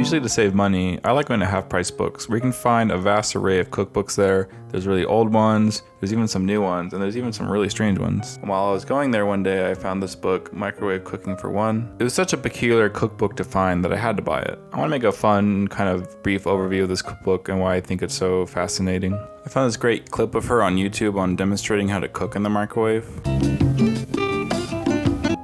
Usually to save money, I like going to half-price books where you can find a vast array of cookbooks there. There's really old ones, there's even some new ones, and there's even some really strange ones. And while I was going there one day, I found this book, Microwave Cooking for One. It was such a peculiar cookbook to find that I had to buy it. I want to make a fun, kind of brief overview of this cookbook and why I think it's so fascinating. I found this great clip of her on YouTube on demonstrating how to cook in the microwave.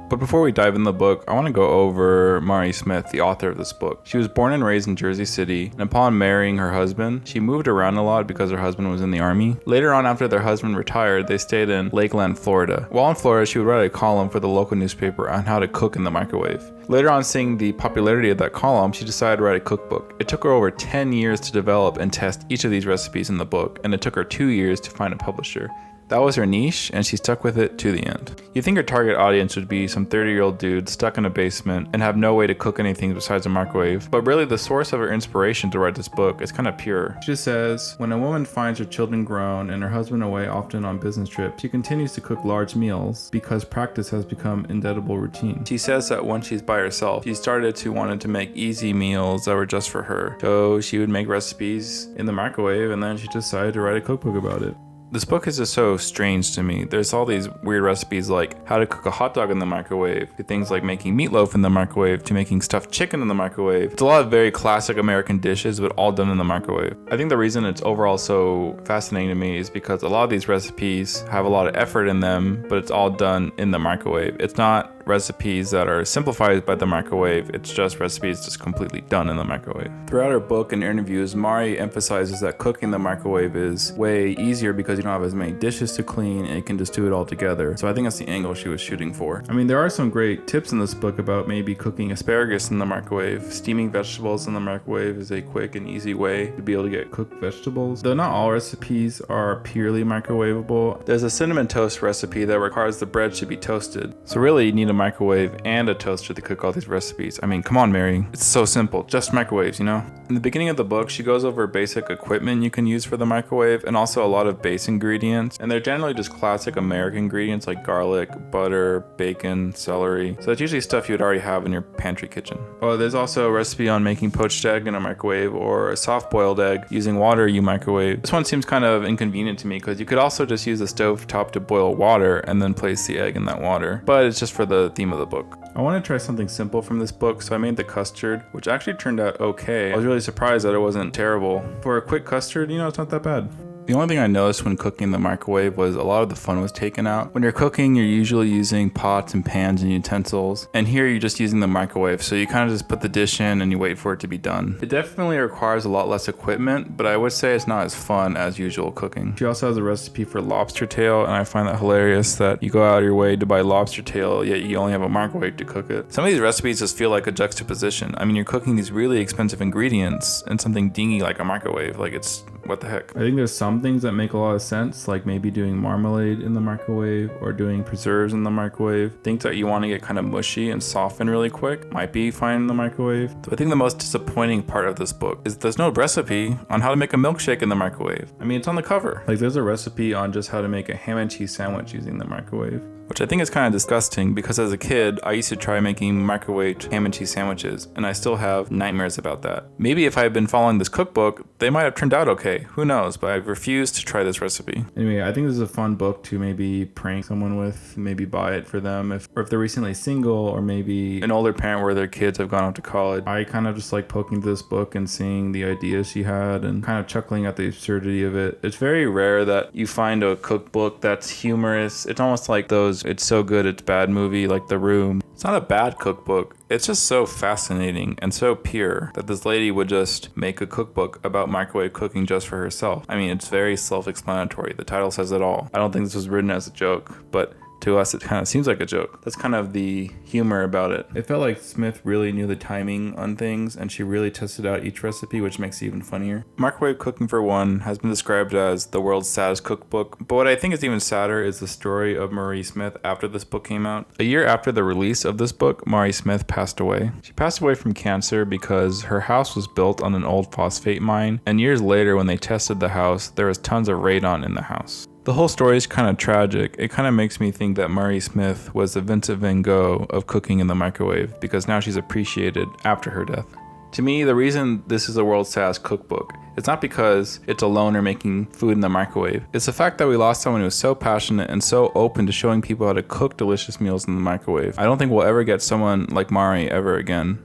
But before we dive in the book, I want to go over Mari Smith, the author of this book. She was born and raised in Jersey City, and upon marrying her husband, she moved around a lot because her husband was in the army. Later on, after their husband retired, they stayed in Lakeland, Florida. While in Florida, she would write a column for the local newspaper on how to cook in the microwave. Later on, seeing the popularity of that column, she decided to write a cookbook. It took her over 10 years to develop and test each of these recipes in the book, and it took her 2 years to find a publisher. That was her niche, and she stuck with it to the end. You'd think her target audience would be some 30-year-old dude stuck in a basement and have no way to cook anything besides a microwave, but really the source of her inspiration to write this book is kind of pure. She just says, when a woman finds her children grown and her husband away often on business trips, she continues to cook large meals because practice has become indelible routine. She says that when she's by herself, she started to wanted to make easy meals that were just for her. So she would make recipes in the microwave, and then she decided to write a cookbook about it. This book is just so strange to me. There's all these weird recipes like how to cook a hot dog in the microwave, to things like making meatloaf in the microwave, to making stuffed chicken in the microwave. It's a lot of very classic American dishes, but all done in the microwave. I think the reason it's overall so fascinating to me is because a lot of these recipes have a lot of effort in them, but it's all done in the microwave. It's not recipes that are simplified by the microwave, it's just recipes just completely done in the microwave. Throughout her book and interviews, Mari emphasizes that cooking in the microwave is way easier because you don't have as many dishes to clean and you can just do it all together. So I think that's the angle she was shooting for. I mean, there are some great tips in this book about maybe cooking asparagus in the microwave. Steaming vegetables in the microwave is a quick and easy way to be able to get cooked vegetables. Though not all recipes are purely microwavable, there's a cinnamon toast recipe that requires the bread to be toasted. So really you need a microwave and a toaster to cook all these recipes. I mean, come on, Mary. It's so simple. Just microwaves, you know? In the beginning of the book, she goes over basic equipment you can use for the microwave and also a lot of base ingredients. And they're generally just classic American ingredients like garlic, butter, bacon, celery. So it's usually stuff you would already have in your pantry kitchen. Oh, there's also a recipe on making poached egg in a microwave or a soft-boiled egg using water you microwave. This one seems kind of inconvenient to me because you could also just use a stove top to boil water and then place the egg in that water. But it's just for the theme of the book. I want to try something simple from this book, so I made the custard, which actually turned out okay. I was really surprised that it wasn't terrible. For a quick custard, you know, it's not that bad. The only thing I noticed when cooking in the microwave was a lot of the fun was taken out. When you're cooking, you're usually using pots and pans and utensils. And here you're just using the microwave. So you kind of just put the dish in and you wait for it to be done. It definitely requires a lot less equipment, but I would say it's not as fun as usual cooking. She also has a recipe for lobster tail, and I find that hilarious that you go out of your way to buy lobster tail, yet you only have a microwave to cook it. Some of these recipes just feel like a juxtaposition. I mean, you're cooking these really expensive ingredients in something dingy like a microwave. Like, it's what the heck. I think there's some things that make a lot of sense, like maybe doing marmalade in the microwave or doing preserves in the microwave. Things that you want to get kind of mushy and soften really quick might be fine in the microwave. So I think the most disappointing part of this book is there's no recipe on how to make a milkshake in the microwave. I mean, it's on the cover. Like, there's a recipe on just how to make a ham and cheese sandwich using the microwave, which I think is kind of disgusting because as a kid, I used to try making microwaved ham and cheese sandwiches, and I still have nightmares about that. Maybe if I had been following this cookbook, they might have turned out okay. Who knows? But I refuse to try this recipe. Anyway, I think this is a fun book to maybe prank someone with, maybe buy it for them, if they're recently single, or maybe an older parent where their kids have gone off to college. I kind of just like poking through this book and seeing the ideas she had and kind of chuckling at the absurdity of it. It's very rare that you find a cookbook that's humorous. It's almost like those "it's so good it's bad" movie like The Room. It's not a bad cookbook. It's just so fascinating and so pure that this lady would just make a cookbook about microwave cooking just for herself. I mean, it's very self-explanatory. The title says it all. I don't think this was written as a joke, but to us, it kind of seems like a joke. That's kind of the humor about it. It felt like Smith really knew the timing on things, and she really tested out each recipe, which makes it even funnier. Microwave Cooking for One has been described as the world's saddest cookbook, but what I think is even sadder is the story of Mari Smith after this book came out. A year after the release of this book, Mari Smith passed away. She passed away from cancer because her house was built on an old phosphate mine, and years later when they tested the house, there was tons of radon in the house. The whole story is kind of tragic. It kind of makes me think that Mari Smith was the Vincent van Gogh of cooking in the microwave, because now she's appreciated after her death. To me, the reason this is the world's saddest cookbook, it's not because it's a loner making food in the microwave. It's the fact that we lost someone who was so passionate and so open to showing people how to cook delicious meals in the microwave. I don't think we'll ever get someone like Mari ever again.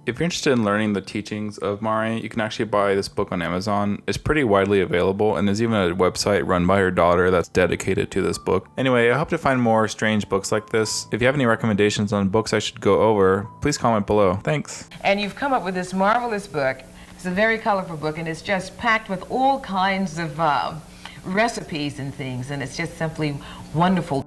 If you're interested in learning the teachings of Mari, you can actually buy this book on Amazon. It's pretty widely available, and there's even a website run by her daughter that's dedicated to this book. Anyway, I hope to find more strange books like this. If you have any recommendations on books I should go over, please comment below. Thanks. And you've come up with this marvelous book. It's a very colorful book, and it's just packed with all kinds of recipes and things, and it's just simply wonderful.